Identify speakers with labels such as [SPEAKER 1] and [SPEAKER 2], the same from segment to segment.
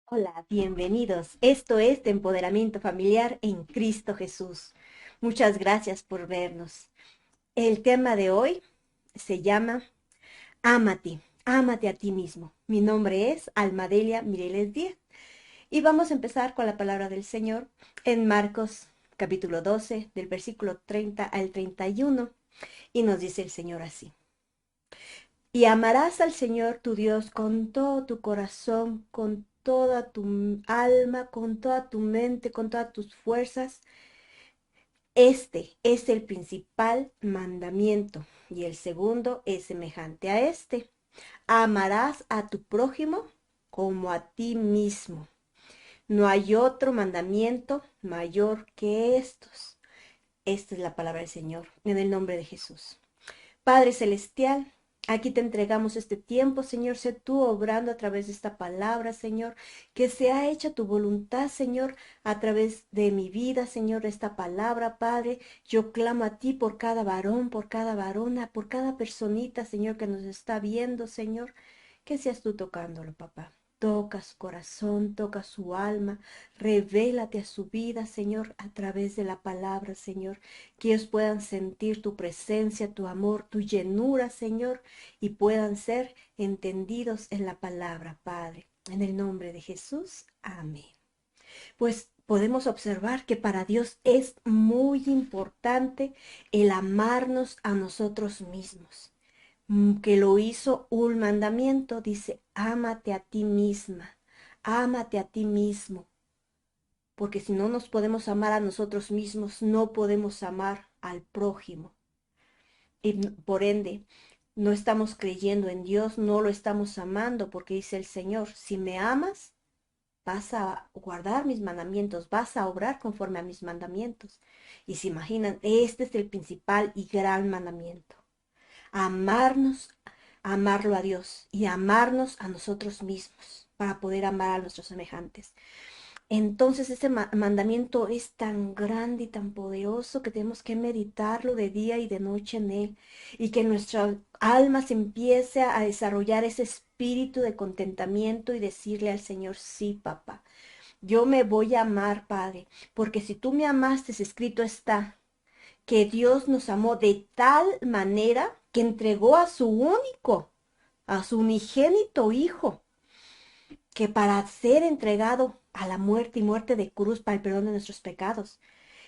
[SPEAKER 1] Hola, bienvenidos. Esto es de Empoderamiento Familiar en Cristo Jesús. Muchas gracias por vernos. El tema de hoy se llama Ámate, ámate a ti mismo. Mi nombre es Almadelia Mireles Díaz y vamos a empezar con la palabra del Señor en Marcos capítulo 12, del versículo 30 al 31, y nos dice el Señor así. Y amarás al Señor tu Dios con todo tu corazón, con toda tu alma, con toda tu mente, con todas tus fuerzas. Este es el principal mandamiento y el segundo es semejante a este. Amarás a tu prójimo como a ti mismo. No hay otro mandamiento mayor que estos. Esta es la palabra del Señor en el nombre de Jesús. Padre Celestial, aquí te entregamos este tiempo, Señor, sé tú obrando a través de esta palabra, Señor, que sea hecha tu voluntad, Señor, a través de mi vida, Señor, de esta palabra, Padre. Yo clamo a ti por cada varón, por cada varona, por cada personita, Señor, que nos está viendo, Señor, que seas tú tocándolo, papá. Toca su corazón, toca su alma, revélate a su vida, Señor, a través de la palabra, Señor, que ellos puedan sentir tu presencia, tu amor, tu llenura, Señor, y puedan ser entendidos en la palabra, Padre. En el nombre de Jesús, amén. Pues podemos observar que para Dios es muy importante el amarnos a nosotros mismos, que lo hizo un mandamiento, dice, ámate a ti misma, ámate a ti mismo, porque si no nos podemos amar a nosotros mismos, no podemos amar al prójimo. Y por ende, no estamos creyendo en Dios, no lo estamos amando, porque dice el Señor, si me amas, vas a guardar mis mandamientos, vas a obrar conforme a mis mandamientos. Y se imaginan, este es el principal y gran mandamiento. Amarnos, amarlo a Dios y amarnos a nosotros mismos para poder amar a nuestros semejantes. Entonces ese mandamiento es tan grande y tan poderoso que tenemos que meditarlo de día y de noche en él y que nuestra alma se empiece a desarrollar ese espíritu de contentamiento y decirle al Señor, sí, papá, yo me voy a amar, Padre, porque si tú me amaste, escrito está, que Dios nos amó de tal manera que entregó a su unigénito Hijo, que para ser entregado a la muerte y muerte de cruz para el perdón de nuestros pecados.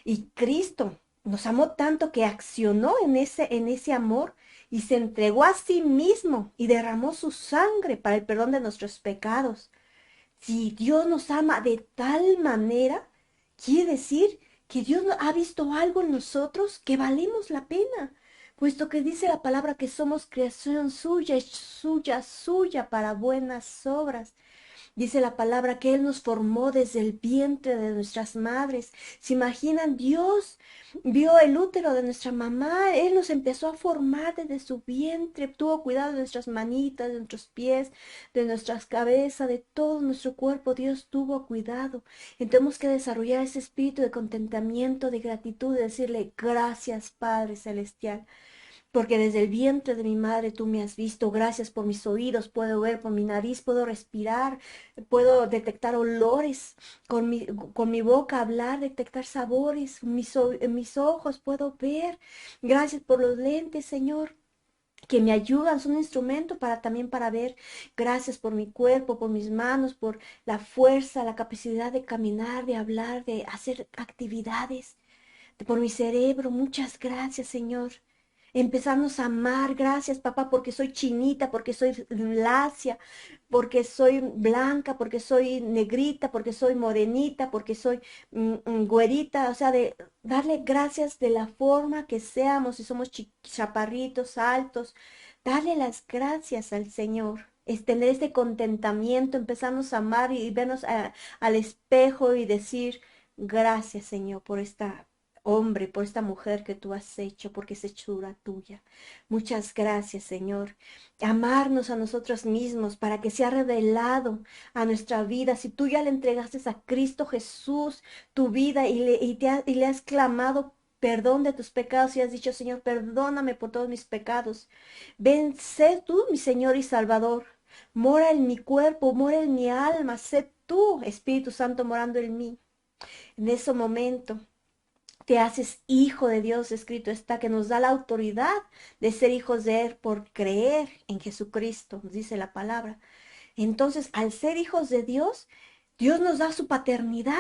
[SPEAKER 1] Y Cristo nos amó tanto que accionó en ese amor y se entregó a sí mismo y derramó su sangre para el perdón de nuestros pecados. Si Dios nos ama de tal manera, quiere decir que Dios ha visto algo en nosotros que valemos la pena, puesto que dice la palabra que somos creación suya, suya, suya para buenas obras. Dice la palabra que Él nos formó desde el vientre de nuestras madres. ¿Se imaginan? Dios vio el útero de nuestra mamá. Él nos empezó a formar desde su vientre. Tuvo cuidado de nuestras manitas, de nuestros pies, de nuestras cabezas, de todo nuestro cuerpo. Dios tuvo cuidado. Y tenemos que desarrollar ese espíritu de contentamiento, de gratitud, de decirle gracias, Padre Celestial, porque desde el vientre de mi madre tú me has visto. Gracias por mis oídos, puedo ver, por mi nariz puedo respirar, puedo detectar olores, con mi boca hablar, detectar sabores, mis ojos puedo ver. Gracias por los lentes, Señor, que me ayudan, son un instrumento para también para ver. Gracias por mi cuerpo, por mis manos, por la fuerza, la capacidad de caminar, de hablar, de hacer actividades, por mi cerebro. Muchas gracias, Señor. Empezarnos a amar, gracias papá, porque soy chinita, porque soy lacia, porque soy blanca, porque soy negrita, porque soy morenita, porque soy güerita, o sea, de darle gracias de la forma que seamos, si somos chaparritos, altos, darle las gracias al Señor. Es tener este contentamiento, empezarnos a amar y vernos al espejo y decir, gracias Señor por esta hombre, por esta mujer que tú has hecho, porque es hechura tuya. Muchas gracias, Señor. Amarnos a nosotros mismos para que sea revelado a nuestra vida. Si tú ya le entregaste a Cristo Jesús tu vida y le has clamado perdón de tus pecados y has dicho, Señor, perdóname por todos mis pecados. Ven, sé tú mi Señor y Salvador. Mora en mi cuerpo, mora en mi alma. Sé tú, Espíritu Santo, morando en mí. En ese momento te haces hijo de Dios, escrito está, que nos da la autoridad de ser hijos de Él por creer en Jesucristo, dice la palabra. Entonces, al ser hijos de Dios, Dios nos da su paternidad.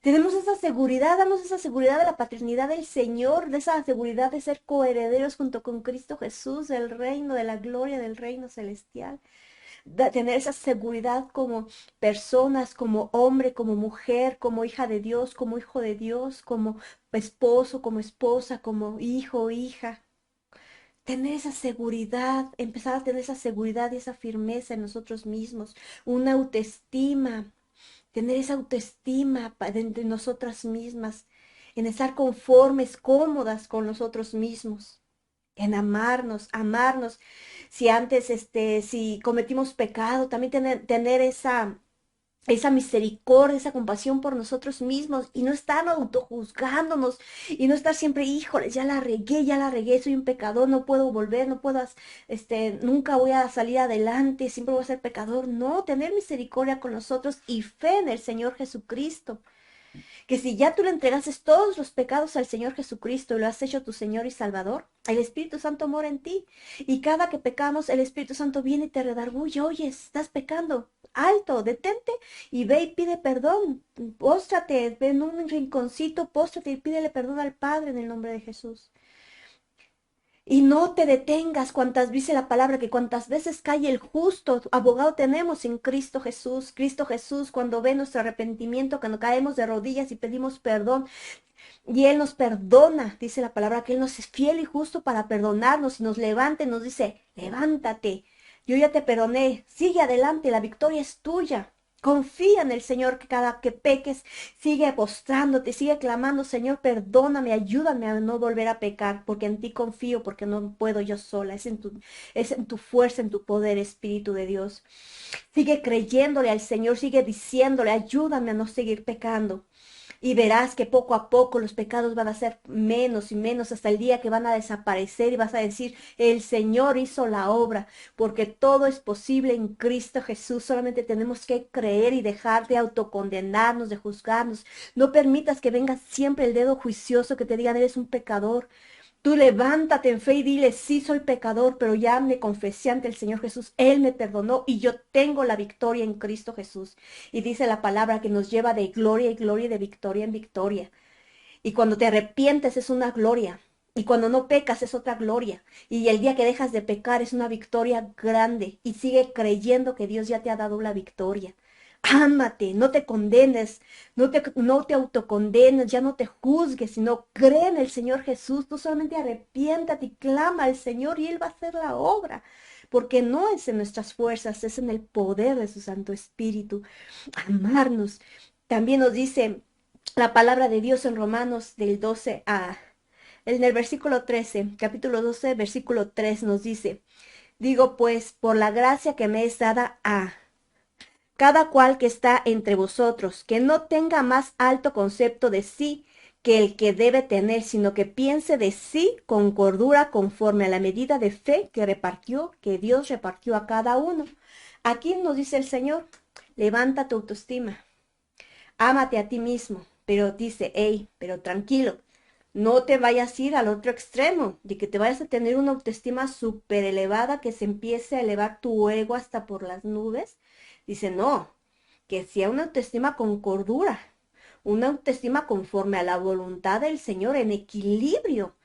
[SPEAKER 1] Tenemos esa seguridad, damos esa seguridad de la paternidad del Señor, de esa seguridad de ser coherederos junto con Cristo Jesús, del reino, de la gloria del reino celestial. Tener esa seguridad como personas, como hombre, como mujer, como hija de Dios, como hijo de Dios, como esposo, como esposa, como hijo, hija. Tener esa seguridad, empezar a tener esa seguridad y esa firmeza en nosotros mismos, una autoestima, tener esa autoestima de nosotras mismas, en estar conformes, cómodas con nosotros mismos, en amarnos, amarnos. Si antes, si cometimos pecado, también tener esa misericordia, esa compasión por nosotros mismos y no estar autojuzgándonos y no estar siempre, híjoles, ya la regué, soy un pecador, no puedo volver, no puedo, nunca voy a salir adelante, siempre voy a ser pecador. No, tener misericordia con nosotros y fe en el Señor Jesucristo, que si ya tú le entregases todos los pecados al Señor Jesucristo y lo has hecho tu Señor y Salvador, el Espíritu Santo mora en ti. Y cada que pecamos, el Espíritu Santo viene y te redarguye, oye, estás pecando. Alto, detente y ve y pide perdón. Póstrate, ve en un rinconcito, póstrate y pídele perdón al Padre en el nombre de Jesús. Y no te detengas, dice la palabra, que cuantas veces cae el justo, abogado tenemos en Cristo Jesús. Cristo Jesús, cuando ve nuestro arrepentimiento, cuando caemos de rodillas y pedimos perdón, y Él nos perdona, dice la palabra, que Él nos es fiel y justo para perdonarnos y nos levanta y nos dice, levántate, yo ya te perdoné, sigue adelante, la victoria es tuya. Confía en el Señor, que cada que peques, sigue postrándote, sigue clamando, Señor, perdóname, ayúdame a no volver a pecar, porque en ti confío, porque no puedo yo sola, es en tu fuerza, en tu poder, Espíritu de Dios. Sigue creyéndole al Señor, sigue diciéndole, ayúdame a no seguir pecando. Y verás que poco a poco los pecados van a ser menos y menos hasta el día que van a desaparecer y vas a decir, el Señor hizo la obra, porque todo es posible en Cristo Jesús. Solamente tenemos que creer y dejar de autocondenarnos, de juzgarnos. No permitas que venga siempre el dedo juicioso que te digan, eres un pecador. Tú levántate en fe y dile, sí soy pecador, pero ya me confesé ante el Señor Jesús. Él me perdonó y yo tengo la victoria en Cristo Jesús. Y dice la palabra que nos lleva de gloria y gloria y de victoria en victoria. Y cuando te arrepientes es una gloria. Y cuando no pecas es otra gloria. Y el día que dejas de pecar es una victoria grande. Y sigue creyendo que Dios ya te ha dado la victoria. Ámate, no te condenes, no te autocondenes, ya no te juzgues, sino cree en el Señor Jesús. Tú solamente arrepiéntate y clama al Señor y Él va a hacer la obra. Porque no es en nuestras fuerzas, es en el poder de su Santo Espíritu. Amarnos. También nos dice la palabra de Dios en Romanos del 12 a... En el versículo 13, capítulo 12, versículo 3 nos dice, digo pues, por la gracia que me es dada a cada cual que está entre vosotros, que no tenga más alto concepto de sí que el que debe tener, sino que piense de sí con cordura conforme a la medida de fe que Dios repartió a cada uno. Aquí nos dice el Señor, levanta tu autoestima, ámate a ti mismo, pero dice, hey, pero tranquilo, no te vayas a ir al otro extremo, de que te vayas a tener una autoestima súper elevada, que se empiece a elevar tu ego hasta por las nubes. Dice, no, que sea una autoestima con cordura, una autoestima conforme a la voluntad del Señor, en equilibrio,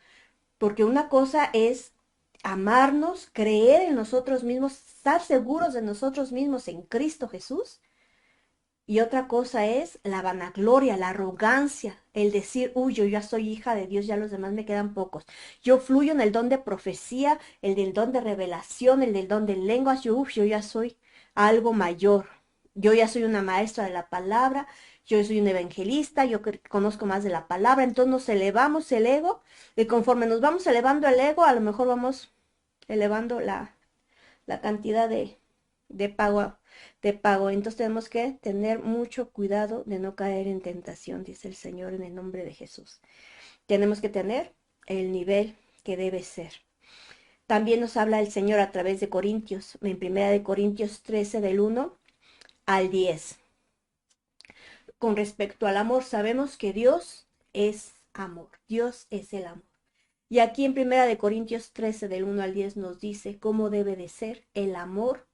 [SPEAKER 1] porque una cosa es amarnos, creer en nosotros mismos, estar seguros de nosotros mismos en Cristo Jesús. Y otra cosa es la vanagloria, la arrogancia, el decir, uy, yo ya soy hija de Dios, ya los demás me quedan pocos. Yo fluyo en el don de profecía, el del don de revelación, el del don de lenguas, yo ya soy algo mayor. Yo ya soy una maestra de la palabra, yo soy un evangelista, yo conozco más de la palabra, entonces nos elevamos el ego y conforme nos vamos elevando el ego, a lo mejor vamos elevando la cantidad de pago, de pago. Entonces tenemos que tener mucho cuidado de no caer en tentación, dice el Señor en el nombre de Jesús. Tenemos que tener el nivel que debe ser. También nos habla el Señor a través de Corintios, en Primera de Corintios 13 del 1 al 10. Con respecto al amor, sabemos que Dios es amor, Dios es el amor. Y aquí en Primera de Corintios 13 del 1 al 10 nos dice cómo debe de ser el amor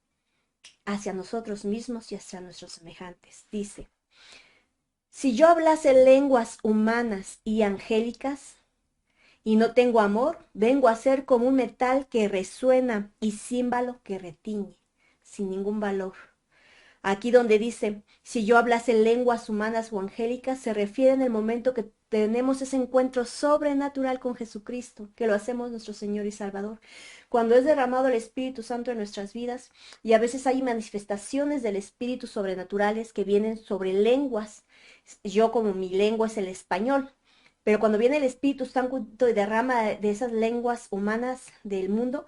[SPEAKER 1] hacia nosotros mismos y hacia nuestros semejantes. Dice, si yo hablase lenguas humanas y angélicas y no tengo amor, vengo a ser como un metal que resuena y címbalo que retiñe, sin ningún valor. Aquí donde dice, si yo hablase lenguas humanas o angélicas, se refiere en el momento que tenemos ese encuentro sobrenatural con Jesucristo, que lo hacemos nuestro Señor y Salvador. Cuando es derramado el Espíritu Santo en nuestras vidas, y a veces hay manifestaciones del Espíritu sobrenaturales que vienen sobre lenguas. Yo como mi lengua es el español, pero cuando viene el Espíritu Santo y derrama de esas lenguas humanas del mundo,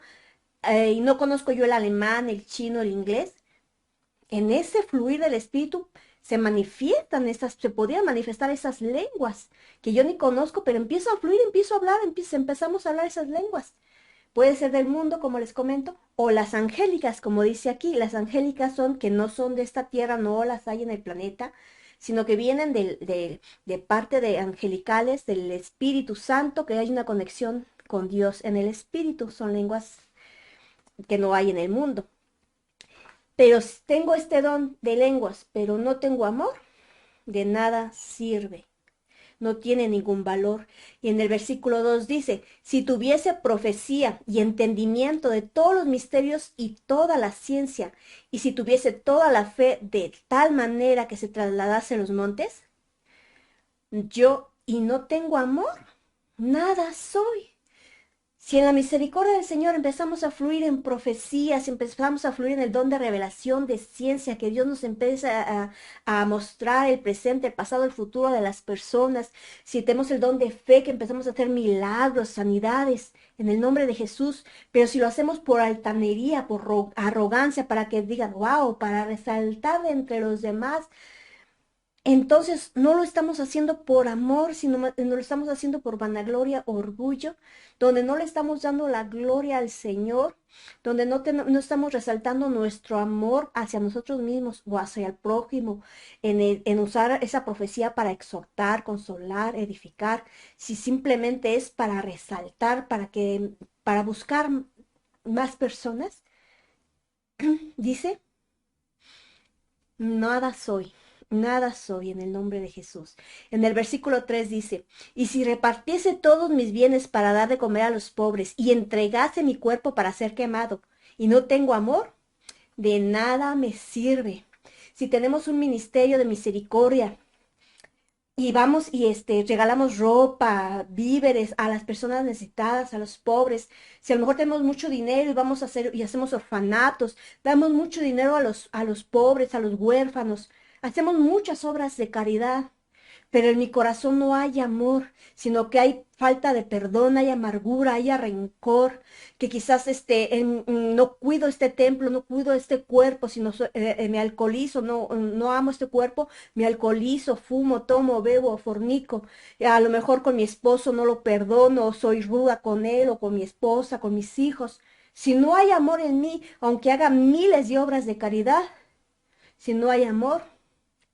[SPEAKER 1] y no conozco yo el alemán, el chino, el inglés, en ese fluir del espíritu se podían manifestar esas lenguas que yo ni conozco, pero empiezo a fluir, empiezo a hablar, empezamos a hablar esas lenguas. Puede ser del mundo, como les comento, o las angélicas, como dice aquí. Las angélicas son que no son de esta tierra, no las hay en el planeta, sino que vienen de parte de angelicales, del Espíritu Santo, que hay una conexión con Dios en el Espíritu. Son lenguas que no hay en el mundo. Pero tengo este don de lenguas, pero no tengo amor, de nada sirve, no tiene ningún valor. Y en el versículo 2 dice, si tuviese profecía y entendimiento de todos los misterios y toda la ciencia, y si tuviese toda la fe de tal manera que se trasladase los montes, yo y no tengo amor, nada soy. Si en la misericordia del Señor empezamos a fluir en profecías, empezamos a fluir en el don de revelación, de ciencia, que Dios nos empieza a mostrar el presente, el pasado, el futuro de las personas, si tenemos el don de fe, que empezamos a hacer milagros, sanidades en el nombre de Jesús, pero si lo hacemos por altanería, por arrogancia, para que digan, wow, para resaltar de entre los demás, entonces no lo estamos haciendo por amor, sino no lo estamos haciendo por vanagloria, orgullo, donde no le estamos dando la gloria al Señor, donde no estamos resaltando nuestro amor hacia nosotros mismos o hacia el prójimo, en usar esa profecía para exhortar, consolar, edificar, si simplemente es para resaltar, para buscar más personas, dice, nada soy. Nada soy en el nombre de Jesús. En el versículo 3 dice, y si repartiese todos mis bienes para dar de comer a los pobres y entregase mi cuerpo para ser quemado y no tengo amor, de nada me sirve. Si tenemos un ministerio de misericordia y vamos y regalamos ropa, víveres a las personas necesitadas, a los pobres, si a lo mejor tenemos mucho dinero y vamos a hacer y hacemos orfanatos, damos mucho dinero a los pobres, a los huérfanos, hacemos muchas obras de caridad, pero en mi corazón no hay amor, sino que hay falta de perdón, hay amargura, hay rencor, que quizás no cuido este templo, no cuido este cuerpo, sino me alcoholizo, no amo este cuerpo, me alcoholizo, fumo, tomo, bebo, fornico, a lo mejor con mi esposo no lo perdono, soy ruda con él o con mi esposa, con mis hijos. Si no hay amor en mí, aunque haga miles de obras de caridad, si no hay amor,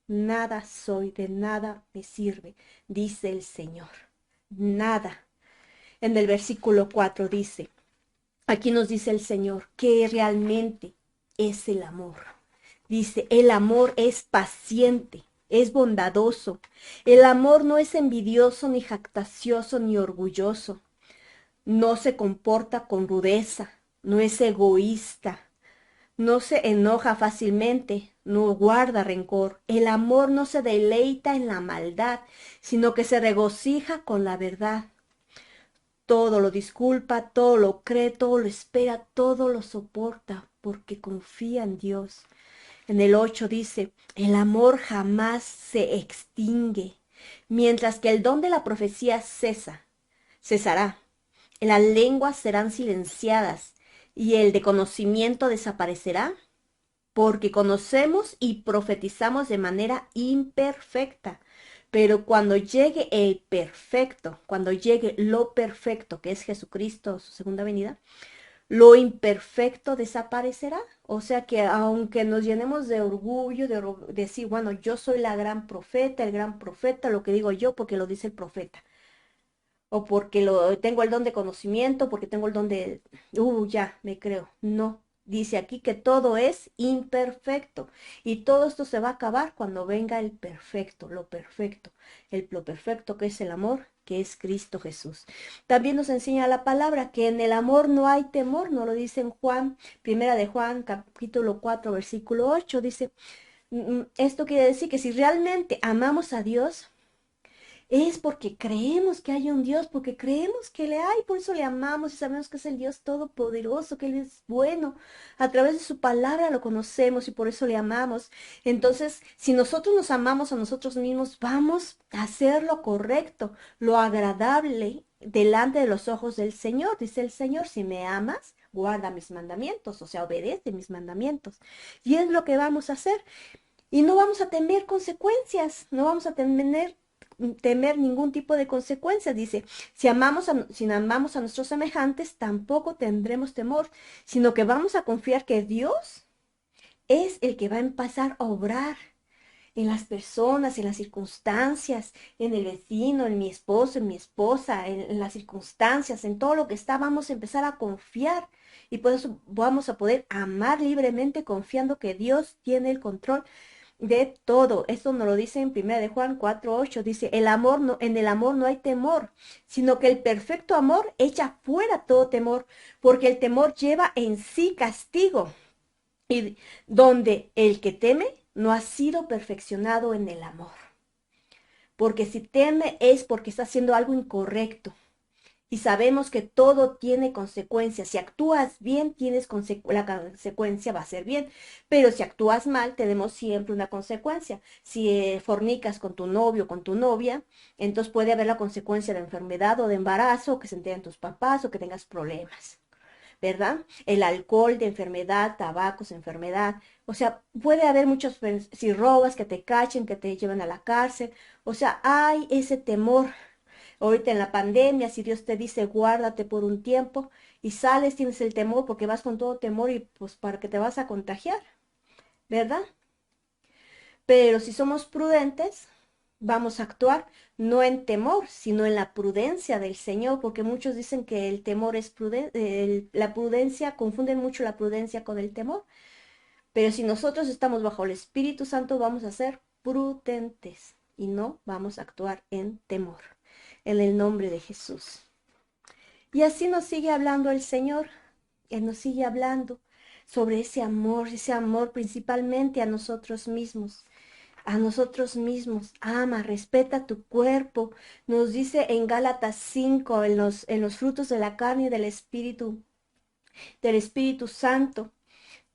[SPEAKER 1] nada soy, de nada me sirve, dice el Señor. Nada. En el versículo 4 dice, aquí nos dice el Señor que realmente es el amor. Dice, el amor es paciente, es bondadoso. El amor no es envidioso, ni jactancioso, ni orgulloso. No se comporta con rudeza, no es egoísta, no se enoja fácilmente, no guarda rencor. El amor no se deleita en la maldad, sino que se regocija con la verdad. Todo lo disculpa, todo lo cree, todo lo espera, todo lo soporta, porque confía en Dios. En el 8 dice, el amor jamás se extingue, mientras que el don de la profecía cesará. Las lenguas serán silenciadas y el de conocimiento desaparecerá, porque conocemos y profetizamos de manera imperfecta. Pero cuando llegue el perfecto, cuando llegue lo perfecto, que es Jesucristo, su segunda venida, lo imperfecto desaparecerá. O sea que aunque nos llenemos de orgullo, de decir, bueno, yo soy la gran profeta, el gran profeta, lo que digo yo porque lo dice el profeta, o porque tengo el don de conocimiento, porque tengo el don de, ya, me creo. No, dice aquí que todo es imperfecto y todo esto se va a acabar cuando venga el perfecto, lo perfecto que es el amor, que es Cristo Jesús. También nos enseña la palabra que en el amor no hay temor, nos lo dice en Juan, primera de Juan, capítulo 4 versículo 8 dice, esto quiere decir que si realmente amamos a Dios, es porque creemos que hay un Dios, porque creemos que le hay, por eso le amamos y sabemos que es el Dios todopoderoso, que Él es bueno. A través de su palabra lo conocemos y por eso le amamos. Entonces, si nosotros nos amamos a nosotros mismos, vamos a hacer lo correcto, lo agradable delante de los ojos del Señor. Dice el Señor, si me amas, guarda mis mandamientos, o sea, obedece mis mandamientos. Y es lo que vamos a hacer. Y no vamos a temer consecuencias, no vamos a temer ningún tipo de consecuencias. Dice, si amamos a nuestros semejantes, tampoco tendremos temor, sino que vamos a confiar que Dios es el que va a empezar a obrar en las personas, en las circunstancias, en el vecino, en mi esposo, en mi esposa, en las circunstancias, en todo lo que está, vamos a empezar a confiar y por eso vamos a poder amar libremente confiando que Dios tiene el control de todo. Esto nos lo dice en 1 de Juan 4:8. Dice, en el amor no hay temor, sino que el perfecto amor echa fuera todo temor, porque el temor lleva en sí castigo, y donde el que teme no ha sido perfeccionado en el amor. Porque si teme es porque está haciendo algo incorrecto. Y sabemos que todo tiene consecuencias. Si actúas bien, la consecuencia va a ser bien. Pero si actúas mal, tenemos siempre una consecuencia. Si fornicas con tu novio, con tu novia, entonces puede haber la consecuencia de enfermedad o de embarazo, o que se enteren tus papás o que tengas problemas, ¿verdad? El alcohol de enfermedad, tabacos, enfermedad. O sea, puede haber muchos, si robas, que te cachen, que te lleven a la cárcel. O sea, hay ese temor. Ahorita en la pandemia, si Dios te dice guárdate por un tiempo y sales, tienes el temor porque vas con todo temor y pues para que te vas a contagiar, ¿verdad? Pero si somos prudentes, vamos a actuar no en temor, sino en la prudencia del Señor, porque muchos dicen que el temor es la prudencia, confunden mucho la prudencia con el temor. Pero si nosotros estamos bajo el Espíritu Santo, vamos a ser prudentes y no vamos a actuar en temor. En el nombre de Jesús. Y así nos sigue hablando el Señor. Él nos sigue hablando sobre ese amor principalmente a nosotros mismos. A nosotros mismos, ama, respeta tu cuerpo. Nos dice en Gálatas 5, en los frutos de la carne y del Espíritu Santo.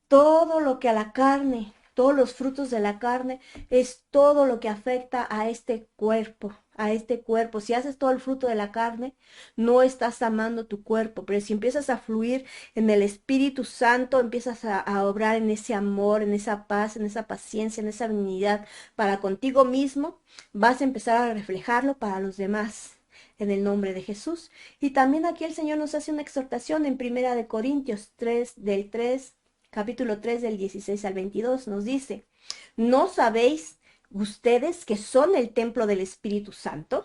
[SPEAKER 1] Todo lo que a la carne, todos los frutos de la carne, es todo lo que afecta a este cuerpo, a este cuerpo. Si haces todo el fruto de la carne, no estás amando tu cuerpo, pero si empiezas a fluir en el Espíritu Santo, empiezas a obrar en ese amor, en esa paz, en esa paciencia, en esa benignidad para contigo mismo, vas a empezar a reflejarlo para los demás. En el nombre de Jesús. Y también aquí el Señor nos hace una exhortación en 1 Corintios 3, del 3 capítulo 3 del 16 al 22 nos dice, ¿no sabéis ustedes que son el templo del Espíritu Santo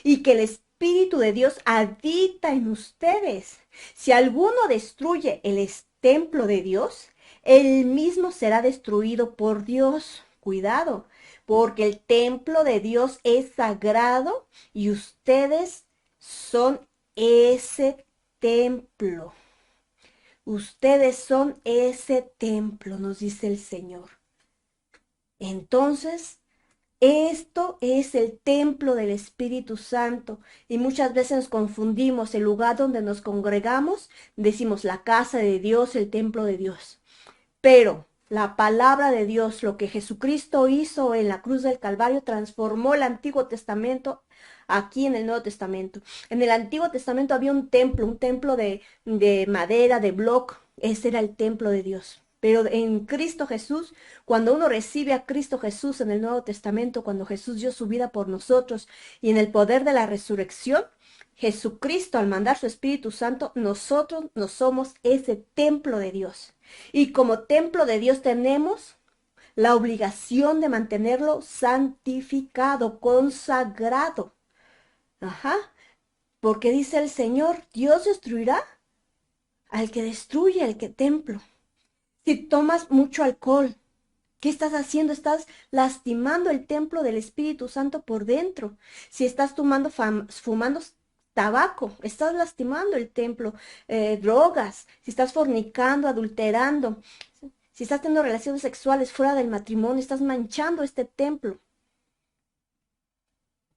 [SPEAKER 1] y que el Espíritu de Dios habita en ustedes? Si alguno destruye el templo de Dios, él mismo será destruido por Dios. Cuidado, porque el templo de Dios es sagrado y ustedes son ese templo. Ustedes son ese templo, nos dice el Señor. Entonces, esto es el templo del Espíritu Santo y muchas veces nos confundimos el lugar donde nos congregamos, decimos la casa de Dios, el templo de Dios. Pero la palabra de Dios, lo que Jesucristo hizo en la cruz del Calvario, transformó el Antiguo Testamento aquí en el Nuevo Testamento. En el Antiguo Testamento había un templo de madera, de bloc. Ese era el templo de Dios. Pero en Cristo Jesús, cuando uno recibe a Cristo Jesús en el Nuevo Testamento, cuando Jesús dio su vida por nosotros y en el poder de la resurrección, Jesucristo, al mandar su Espíritu Santo, nosotros no somos ese templo de Dios. Y como templo de Dios tenemos la obligación de mantenerlo santificado, consagrado. Ajá, porque dice el Señor, Dios destruirá al que destruye el que templo. Si tomas mucho alcohol, ¿qué estás haciendo? Estás lastimando el templo del Espíritu Santo por dentro. Si estás fumando tabaco, estás lastimando el templo. Drogas, si estás fornicando, adulterando, si estás teniendo relaciones sexuales fuera del matrimonio, estás manchando este templo.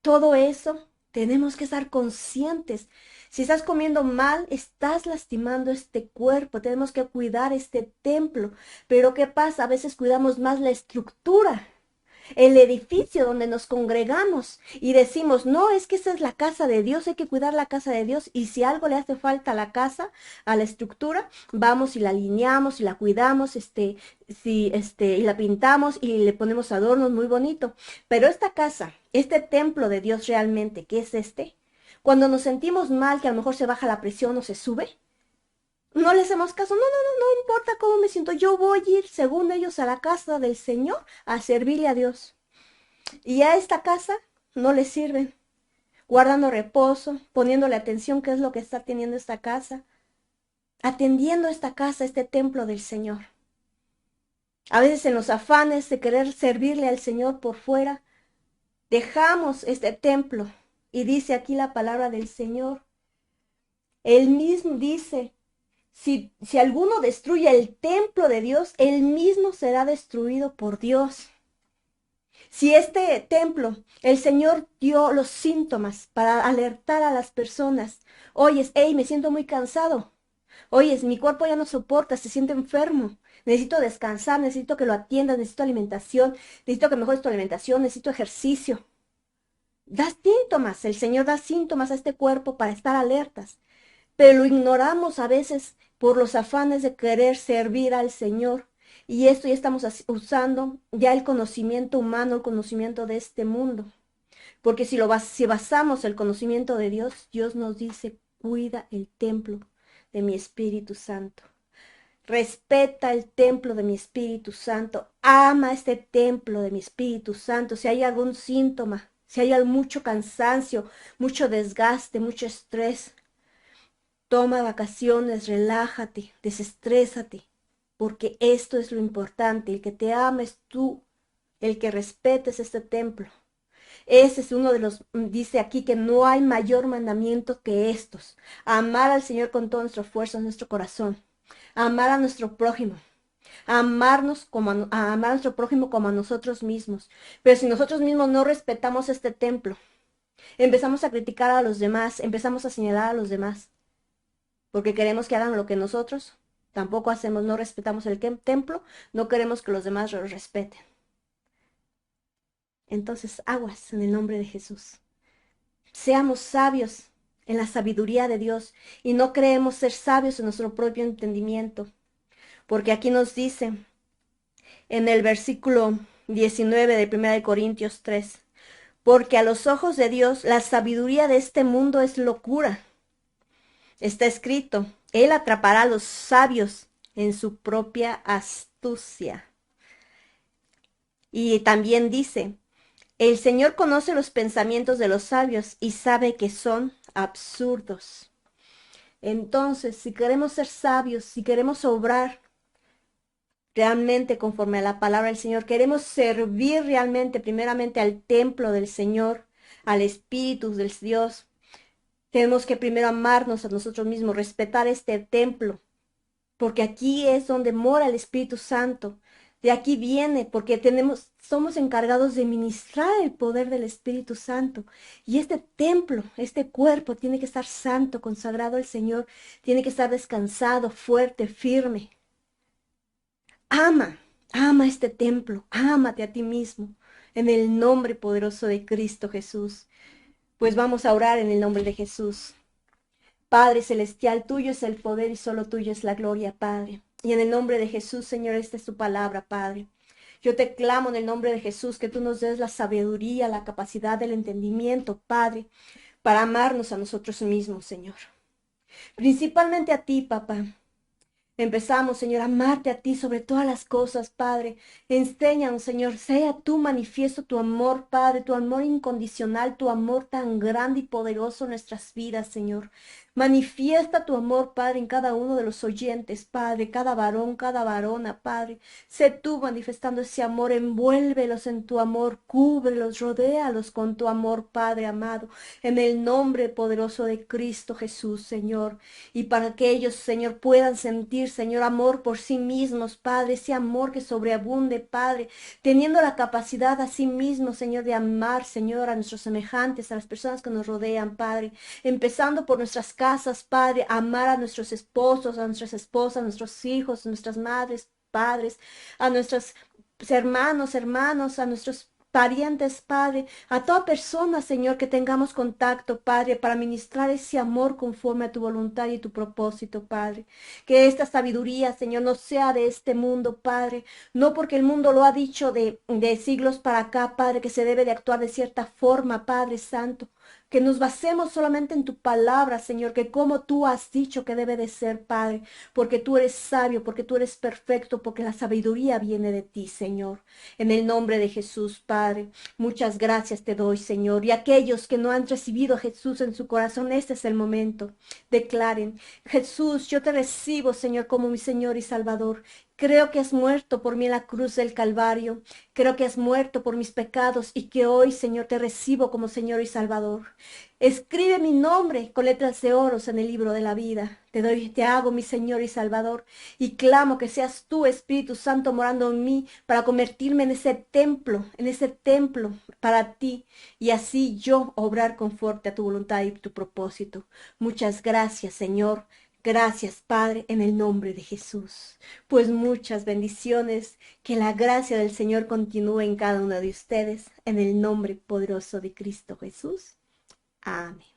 [SPEAKER 1] Todo eso tenemos que estar conscientes. Si estás comiendo mal, estás lastimando este cuerpo. Tenemos que cuidar este templo. Pero ¿qué pasa? A veces cuidamos más la estructura, el edificio donde nos congregamos y decimos, no, es que esa es la casa de Dios, hay que cuidar la casa de Dios. Y si algo le hace falta a la casa, a la estructura, vamos y la alineamos y la cuidamos, y la pintamos y le ponemos adornos muy bonito. Pero esta casa, este templo de Dios realmente, ¿qué es este? Cuando nos sentimos mal, que a lo mejor se baja la presión o se sube, no le hacemos caso, no importa cómo me siento, yo voy a ir, según ellos, a la casa del Señor a servirle a Dios. Y a esta casa no le sirven, guardando reposo, poniéndole atención qué es lo que está teniendo esta casa, atendiendo esta casa, este templo del Señor. A veces en los afanes de querer servirle al Señor por fuera, dejamos este templo. Y dice aquí la palabra del Señor. Él mismo dice, si alguno destruye el templo de Dios, él mismo será destruido por Dios. Si este templo, el Señor dio los síntomas para alertar a las personas. Oyes, hey, me siento muy cansado. Oyes, mi cuerpo ya no soporta, se siente enfermo. Necesito descansar, necesito que lo atiendas, necesito alimentación, necesito que mejores tu alimentación, necesito ejercicio. Da síntomas, el Señor da síntomas a este cuerpo para estar alertas, pero lo ignoramos a veces por los afanes de querer servir al Señor. Y esto ya estamos usando ya el conocimiento humano, el conocimiento de este mundo. Porque si basamos el conocimiento de Dios, Dios nos dice, cuida el templo de mi Espíritu Santo. Respeta el templo de mi Espíritu Santo. Ama este templo de mi Espíritu Santo. Si hay algún síntoma, si hay mucho cansancio, mucho desgaste, mucho estrés, toma vacaciones, relájate, desestrésate, porque esto es lo importante. El que te ames tú, el que respetes este templo. Ese es uno de los, dice aquí que no hay mayor mandamiento que estos. Amar al Señor con toda nuestra fuerza, nuestro corazón. Amar a nuestro prójimo. Amar a nuestro prójimo como a nosotros mismos. Pero si nosotros mismos no respetamos este templo, empezamos a criticar a los demás, empezamos a señalar a los demás, porque queremos que hagan lo que nosotros tampoco hacemos, no respetamos el templo, no queremos que los demás lo respeten. Entonces, aguas en el nombre de Jesús. Seamos sabios en la sabiduría de Dios y no creemos ser sabios en nuestro propio entendimiento, porque aquí nos dice en el versículo 19 de 1 de Corintios 3, porque a los ojos de Dios la sabiduría de este mundo es locura. Está escrito, Él atrapará a los sabios en su propia astucia. Y también dice, el Señor conoce los pensamientos de los sabios y sabe que son absurdos. Entonces, si queremos ser sabios, si queremos obrar realmente conforme a la palabra del Señor, queremos servir realmente primeramente al templo del Señor, al Espíritu del Dios, tenemos que primero amarnos a nosotros mismos, respetar este templo, porque aquí es donde mora el Espíritu Santo. De aquí viene, porque somos encargados de ministrar el poder del Espíritu Santo. Y este templo, este cuerpo, tiene que estar santo, consagrado al Señor, tiene que estar descansado, fuerte, firme. Ama este templo, ámate a ti mismo, en el nombre poderoso de Cristo Jesús. Pues vamos a orar en el nombre de Jesús. Padre celestial, tuyo es el poder y solo tuyo es la gloria, Padre. Y en el nombre de Jesús, Señor, esta es tu palabra, Padre. Yo te clamo en el nombre de Jesús que tú nos des la sabiduría, la capacidad del entendimiento, Padre, para amarnos a nosotros mismos, Señor. Principalmente a ti, papá. Empezamos, Señor, a amarte a ti sobre todas las cosas, Padre. Enséñanos, Señor, sea tú manifiesto tu amor, Padre, tu amor incondicional, tu amor tan grande y poderoso en nuestras vidas, Señor. Manifiesta tu amor, Padre, en cada uno de los oyentes, Padre, cada varón, cada varona, Padre. Sé tú manifestando ese amor, envuélvelos en tu amor, cúbrelos, rodéalos con tu amor, Padre amado, en el nombre poderoso de Cristo Jesús, Señor. Y para que ellos, Señor, puedan sentir, Señor, amor por sí mismos, Padre, ese amor que sobreabunde, Padre, teniendo la capacidad a sí mismos, Señor, de amar, Señor, a nuestros semejantes, a las personas que nos rodean, Padre, empezando por nuestras casas, Padre, amar a nuestros esposos, a nuestras esposas, a nuestros hijos, a nuestras madres, padres, a nuestros hermanos, a nuestros parientes, Padre, a toda persona, Señor, que tengamos contacto, Padre, para ministrar ese amor conforme a tu voluntad y tu propósito, Padre. Que esta sabiduría, Señor, no sea de este mundo, Padre, no porque el mundo lo ha dicho de siglos para acá, Padre, que se debe de actuar de cierta forma, Padre Santo, que nos basemos solamente en tu palabra, Señor, que como tú has dicho que debe de ser, Padre, porque tú eres sabio, porque tú eres perfecto, porque la sabiduría viene de ti, Señor. En el nombre de Jesús, Padre, muchas gracias te doy, Señor. Y aquellos que no han recibido a Jesús en su corazón, este es el momento. Declaren, Jesús, yo te recibo, Señor, como mi Señor y Salvador. Creo que has muerto por mí en la cruz del Calvario. Creo que has muerto por mis pecados y que hoy, Señor, te recibo como Señor y Salvador. Escribe mi nombre con letras de oros en el libro de la vida. Te hago mi Señor y Salvador y clamo que seas tú, Espíritu Santo, morando en mí para convertirme en ese templo para ti y así yo obrar conforme a tu voluntad y tu propósito. Muchas gracias, Señor. Gracias, Padre, en el nombre de Jesús. Pues muchas bendiciones. Que la gracia del Señor continúe en cada uno de ustedes, en el nombre poderoso de Cristo Jesús. Amén.